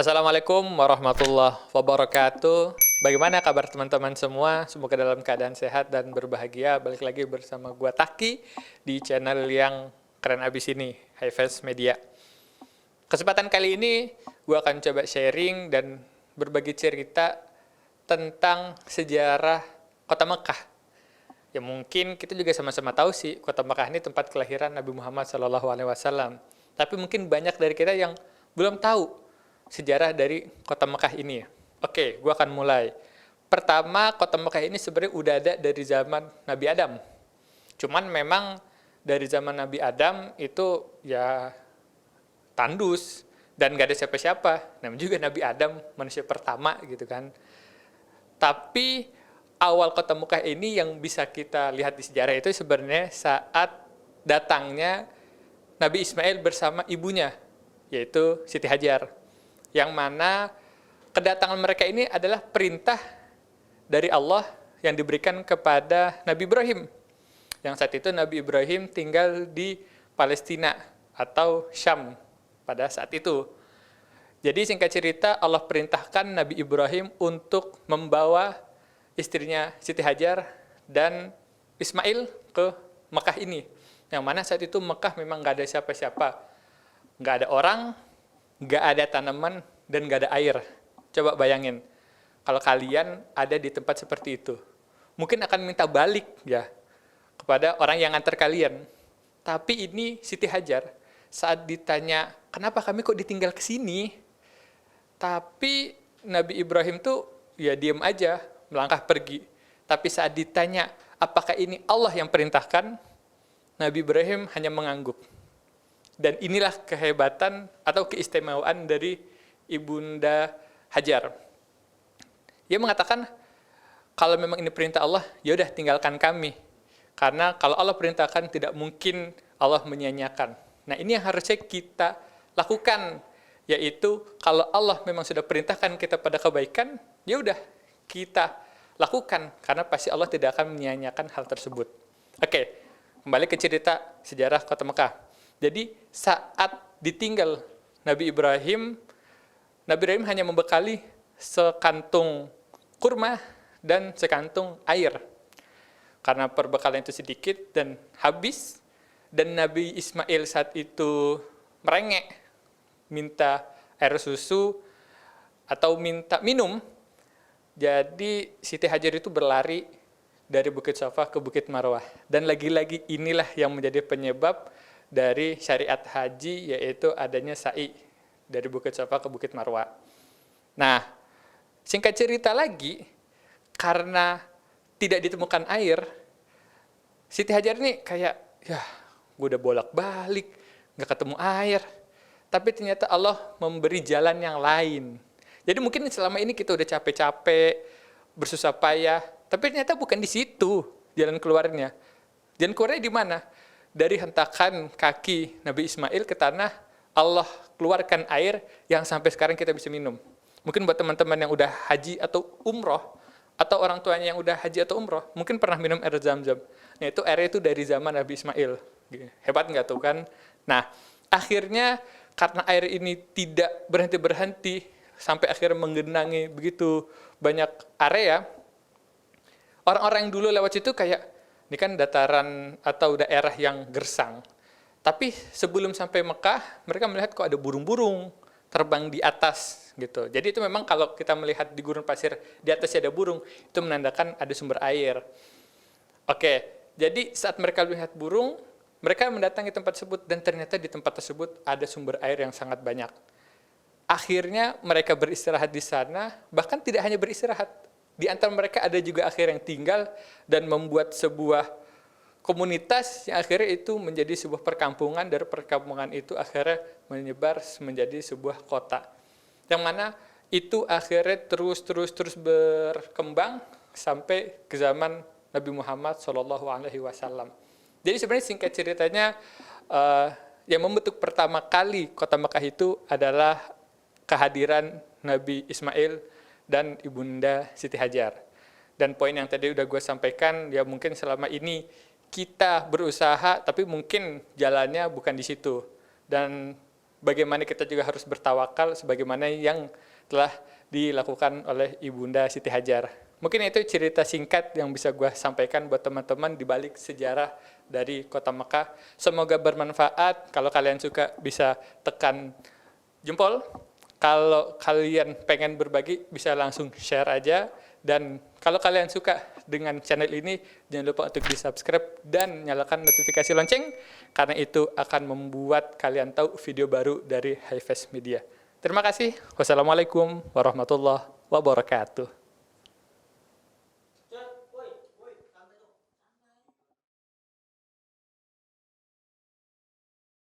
Assalamualaikum warahmatullahi wabarakatuh. Bagaimana kabar teman-teman semua? Semoga dalam keadaan sehat dan berbahagia. Balik lagi bersama gua Taki di channel yang keren abis ini, Highfest Media. Kesempatan kali ini gua akan coba sharing dan berbagi cerita tentang sejarah Kota Mekah. Ya mungkin kita juga sama-sama tahu sih, Kota Mekah ini tempat kelahiran Nabi Muhammad SAW. Tapi mungkin banyak dari kita yang belum tahu sejarah dari Kota Mekah ini. Oke, gue akan mulai. Pertama, Kota Mekah ini sebenarnya udah ada dari zaman Nabi Adam. Cuman memang dari zaman Nabi Adam itu ya tandus dan gak ada siapa-siapa. Namanya juga Nabi Adam, manusia pertama gitu kan. Tapi awal Kota Mekah ini yang bisa kita lihat di sejarah itu sebenarnya saat datangnya Nabi Ismail bersama ibunya, yaitu Siti Hajar. Yang mana kedatangan mereka ini adalah perintah dari Allah yang diberikan kepada Nabi Ibrahim. Yang saat itu Nabi Ibrahim tinggal di Palestina atau Syam pada saat itu. Jadi singkat cerita Allah perintahkan Nabi Ibrahim untuk membawa istrinya Siti Hajar dan Ismail ke Mekah ini. Yang mana saat itu Mekah memang nggak ada siapa-siapa. Nggak ada orang, nggak ada tanaman, dan nggak ada air. Coba bayangin, kalau kalian ada di tempat seperti itu. Mungkin akan minta balik ya kepada orang yang ngantar kalian. Tapi ini Siti Hajar, saat ditanya, kenapa kami kok ditinggal ke sini? Tapi Nabi Ibrahim tuh ya diem aja, melangkah pergi. Tapi saat ditanya, apakah ini Allah yang perintahkan? Nabi Ibrahim hanya mengangguk. Dan inilah kehebatan atau keistimewaan dari Ibunda Hajar. Ia mengatakan, kalau memang ini perintah Allah, ya udah tinggalkan kami. Karena kalau Allah perintahkan, tidak mungkin Allah menyia-nyiakan. Nah ini yang harusnya kita lakukan, yaitu kalau Allah memang sudah perintahkan kita pada kebaikan, ya udah kita lakukan, karena pasti Allah tidak akan menyia-nyiakan hal tersebut. Oke, kembali ke cerita sejarah Kota Mekah. Jadi saat ditinggal Nabi Ibrahim hanya membekali sekantung kurma dan sekantung air. Karena perbekalan itu sedikit dan habis, dan Nabi Ismail saat itu merengek, minta air susu atau minta minum. Jadi Siti Hajar itu berlari dari Bukit Safa ke Bukit Marwah. Dan lagi-lagi inilah yang menjadi penyebab dari syariat haji, yaitu adanya sa'i dari Bukit Safa ke Bukit Marwah. Nah, singkat cerita lagi, karena tidak ditemukan air, Siti Hajar ini kayak, ya gue udah bolak-balik, gak ketemu air. Tapi ternyata Allah memberi jalan yang lain. Jadi mungkin selama ini kita udah capek-capek, bersusah payah, tapi ternyata bukan di situ jalan keluarnya. Jalan keluarnya di mana? Dari hentakan kaki Nabi Ismail ke tanah, Allah keluarkan air yang sampai sekarang kita bisa minum. Mungkin buat teman-teman yang udah haji atau umroh, atau orang tuanya yang udah haji atau umroh, mungkin pernah minum air Zam-Zam. Nah itu airnya itu dari zaman Nabi Ismail. Hebat nggak tuh kan? Nah akhirnya karena air ini tidak berhenti-berhenti, sampai akhirnya menggenangi begitu banyak area, orang-orang yang dulu lewat situ kayak, ini kan dataran atau daerah yang gersang. Tapi sebelum sampai Mekah, mereka melihat kok ada burung-burung terbang di atas gitu. Jadi itu memang kalau kita melihat di gurun pasir di atasnya ada burung, itu menandakan ada sumber air. Oke, jadi saat mereka melihat burung, mereka mendatangi tempat tersebut dan ternyata di tempat tersebut ada sumber air yang sangat banyak. Akhirnya mereka beristirahat di sana, bahkan tidak hanya beristirahat. Di antara mereka ada juga akhirnya yang tinggal dan membuat sebuah komunitas yang akhirnya itu menjadi sebuah perkampungan. Dari perkampungan itu akhirnya menyebar menjadi sebuah kota. Yang mana itu akhirnya terus berkembang sampai ke zaman Nabi Muhammad SAW. Jadi sebenarnya singkat ceritanya, yang membentuk pertama kali Kota Mekah itu adalah kehadiran Nabi Ismail dan Ibunda Siti Hajar. Dan poin yang tadi udah gue sampaikan, ya mungkin selama ini kita berusaha, tapi mungkin jalannya bukan di situ. Dan bagaimana kita juga harus bertawakal sebagaimana yang telah dilakukan oleh Ibunda Siti Hajar. Mungkin itu cerita singkat yang bisa gue sampaikan buat teman-teman di balik sejarah dari Kota Mekah. Semoga bermanfaat. Kalau kalian suka bisa tekan jempol. Kalau kalian pengen berbagi bisa langsung share aja. Dan kalau kalian suka dengan channel ini, jangan lupa untuk di-subscribe dan nyalakan notifikasi lonceng, karena itu akan membuat kalian tahu video baru dari Highfest Media. Terima kasih. Wassalamualaikum warahmatullahi wabarakatuh.